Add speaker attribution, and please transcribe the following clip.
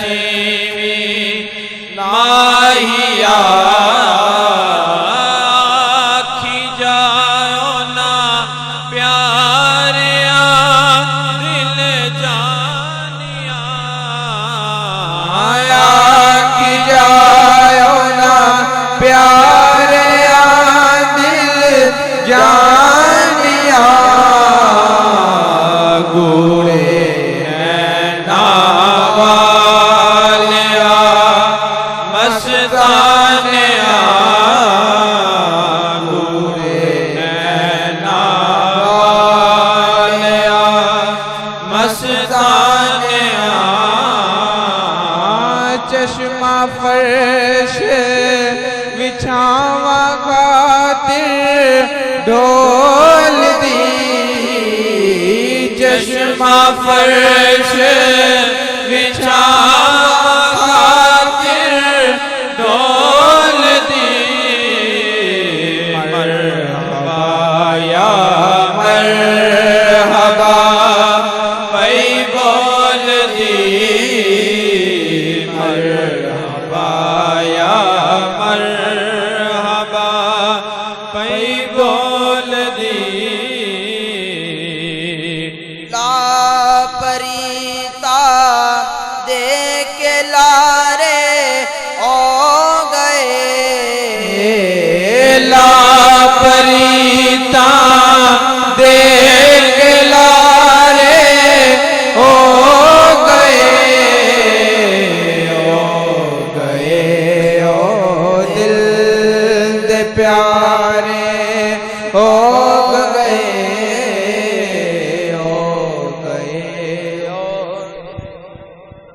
Speaker 1: थीवी माहिया आखी जाओ ना प्यारिया दिल जानिया
Speaker 2: आखी जाओ ना प्यारिया दिल जानिया गोरे
Speaker 1: नावालिया मस्तानिया गोरे नावालिया मस्तानिया
Speaker 2: चश्मा फर्श बिछावा खातिर ढोल दी
Speaker 1: चश्मा फर्श बिछावा खातिर ढोल दी मरहबा या मरहबा पै बोल दी मरहबा या मरहबा पै बोल दी
Speaker 2: लापरीता दे के लारे ओ गए
Speaker 1: ला